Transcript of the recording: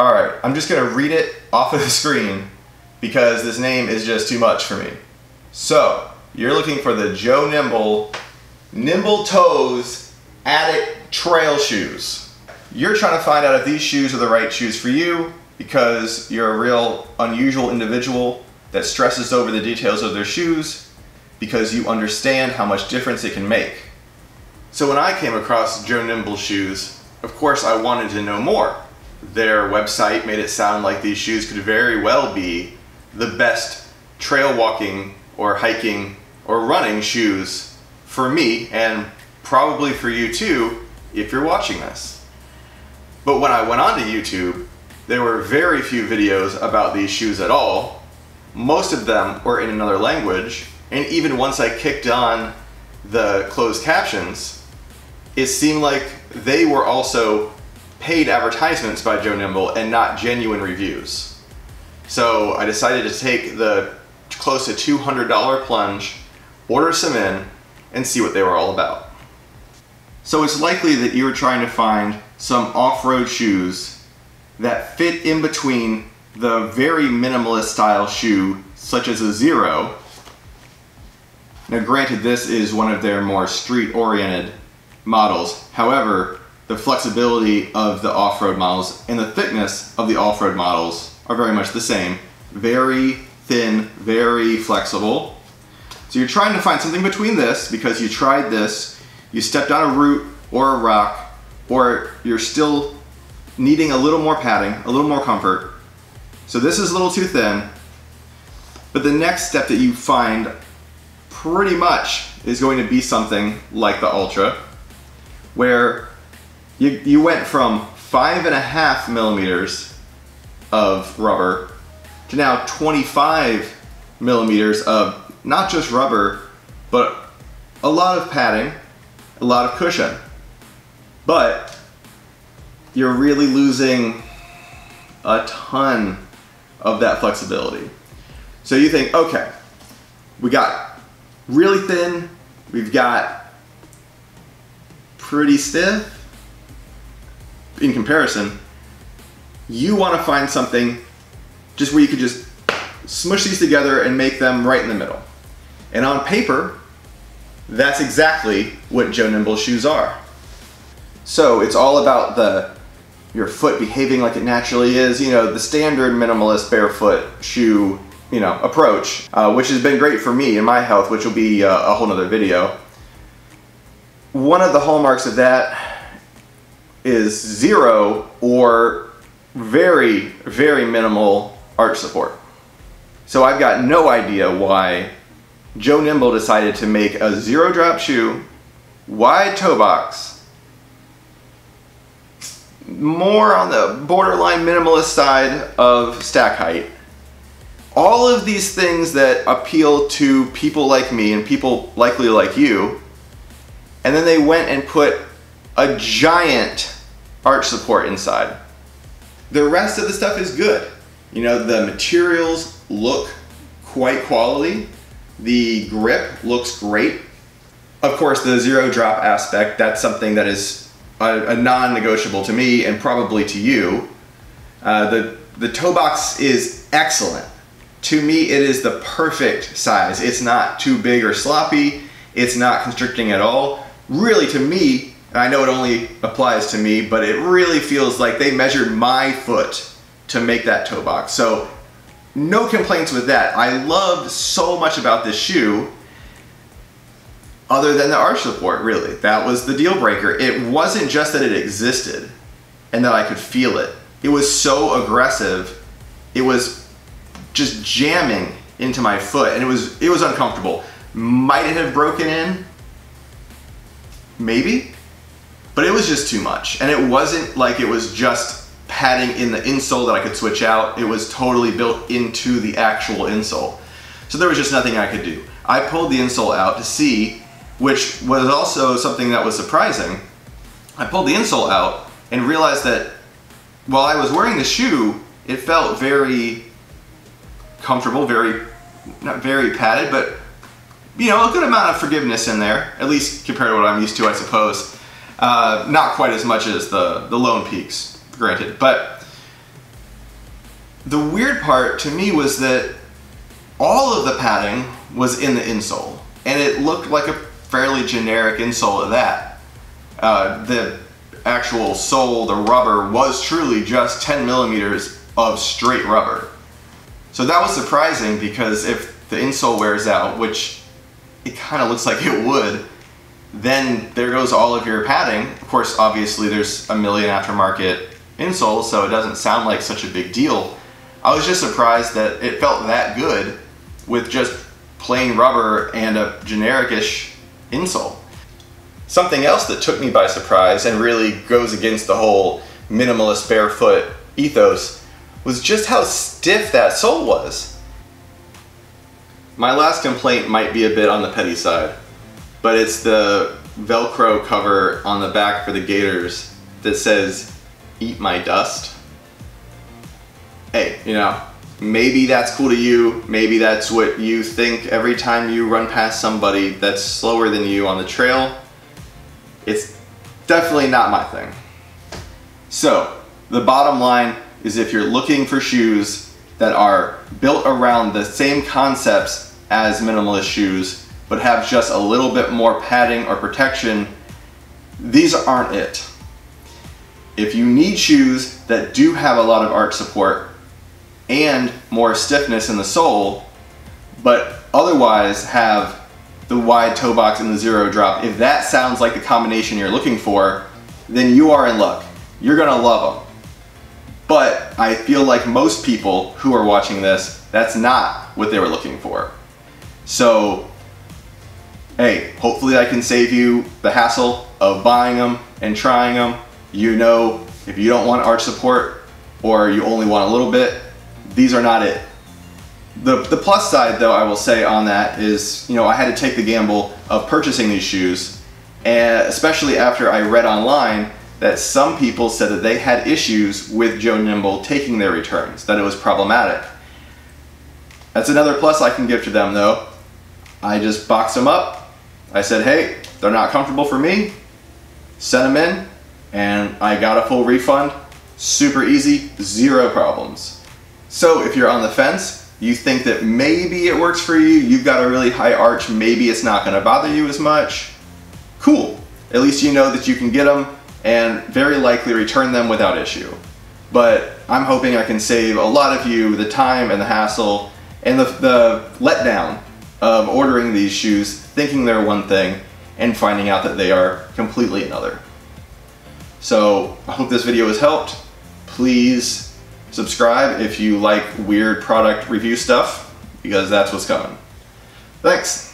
Alright, I'm just gonna read it off of the screen because this name is just too much for me. So, you're looking for the Joe Nimble nimbleToes Addict Trail Shoes. You're trying to find out if these shoes are the right shoes for you because you're a real unusual individual that stresses over the details of their shoes because you understand how much difference it can make. So when I came across Joe Nimble shoes, of course I wanted to know more. Their website made it sound like these shoes could very well be the best trail walking or hiking or running shoes for me, and probably for you too if you're watching this. But when I went onto YouTube, there were very few videos about these shoes at all. Most of them were in another language, and even once I kicked on the closed captions, it seemed like they were also paid advertisements by Joe Nimble and not genuine reviews. So I decided to take the close to $200 plunge, order some in, and see what they were all about. So it's likely that you were trying to find some off-road shoes that fit in between the very minimalist style shoe, such as a Zero. Now granted, this is one of their more street-oriented models. However, the flexibility of the off-road models and the thickness of the off-road models are very much the same. Very thin, very flexible. So you're trying to find something between this because you tried this, you stepped on a root or a rock, or you're still needing a little more padding, a little more comfort. So this is a little too thin, but the next step that you find pretty much is going to be something like the Ultra, where you went from 5.5 millimeters of rubber to now 25 millimeters of not just rubber, but a lot of padding, a lot of cushion. But you're really losing a ton of that flexibility. So you think, okay, we got really thin, we've got pretty stiff. In comparison, you want to find something just where you could just smush these together and make them right in the middle. And on paper, that's exactly what Joe Nimble shoes are. So it's all about your foot behaving like it naturally is, you know, the standard minimalist barefoot shoe, you know, approach, which has been great for me and my health, which will be a whole nother video. One of the hallmarks of that is zero or very, very minimal arch support. So I've got no idea why Joe Nimble decided to make a zero drop shoe, wide toe box, more on the borderline minimalist side of stack height. All of these things that appeal to people like me and people likely like you, and then they went and put a giant arch support inside. The rest of the stuff is good. You know, the materials look quite quality. The grip looks great. Of course, the zero drop aspect, that's something that is a non-negotiable to me and probably to you. The toe box is excellent. To me, it is the perfect size. It's not too big or sloppy. It's not constricting at all. Really, to me, and I know it only applies to me, but it really feels like they measured my foot to make that toe box. So no complaints with that. I loved so much about this shoe, other than the arch support, really. That was the deal breaker. It wasn't just that it existed and that I could feel it. It was so aggressive. It was just jamming into my foot, and it was uncomfortable. Might it have broken in? Maybe. But it was just too much. And it wasn't like it was just padding in the insole that I could switch out. It was totally built into the actual insole. So there was just nothing I could do. I pulled the insole out to see, which was also something that was surprising. I pulled the insole out and realized that while I was wearing the shoe, it felt very comfortable, not very padded, but you know, a good amount of forgiveness in there, at least compared to what I'm used to, I suppose. Not quite as much as the Lone Peaks, granted, but The weird part to me was that all of the padding was in the insole, and it looked like a fairly generic insole at that. The actual sole, the rubber, was truly just 10 millimeters of straight rubber. So that was surprising, because if the insole wears out, which it kind of looks like it would, then there goes all of your padding. Of course, obviously there's a million aftermarket insoles, so it doesn't sound like such a big deal. I was just surprised that it felt that good with just plain rubber and a generic-ish insole. Something else that took me by surprise and really goes against the whole minimalist barefoot ethos was just how stiff that sole was. My last complaint might be a bit on the petty side, but it's the Velcro cover on the back for the gaiters that says, "Eat my dust." Hey, you know, maybe that's cool to you, maybe that's what you think every time you run past somebody that's slower than you on the trail. It's definitely not my thing. So, the bottom line is, if you're looking for shoes that are built around the same concepts as minimalist shoes, but have just a little bit more padding or protection, these aren't it. If you need shoes that do have a lot of arch support and more stiffness in the sole, but otherwise have the wide toe box and the zero drop, if that sounds like the combination you're looking for, then you are in luck. You're gonna love them. But I feel like most people who are watching this, that's not what they were looking for. So, hey, hopefully I can save you the hassle of buying them and trying them. You know, if you don't want arch support, or you only want a little bit, these are not it. The plus side, though, I will say on that is, you know, I had to take the gamble of purchasing these shoes, and especially after I read online that some people said that they had issues with Joe Nimble taking their returns, that it was problematic. That's another plus I can give to them, though. I just boxed them up. I said, hey, they're not comfortable for me. Sent them in, and I got a full refund. Super easy, zero problems. So if you're on the fence, you think that maybe it works for you, you've got a really high arch, maybe it's not gonna bother you as much, cool. At least you know that you can get them and very likely return them without issue. But I'm hoping I can save a lot of you the time and the hassle and the letdown of ordering these shoes thinking they're one thing and finding out that they are completely another. So I hope this video has helped. Please subscribe if you like weird product review stuff, because that's what's coming. Thanks.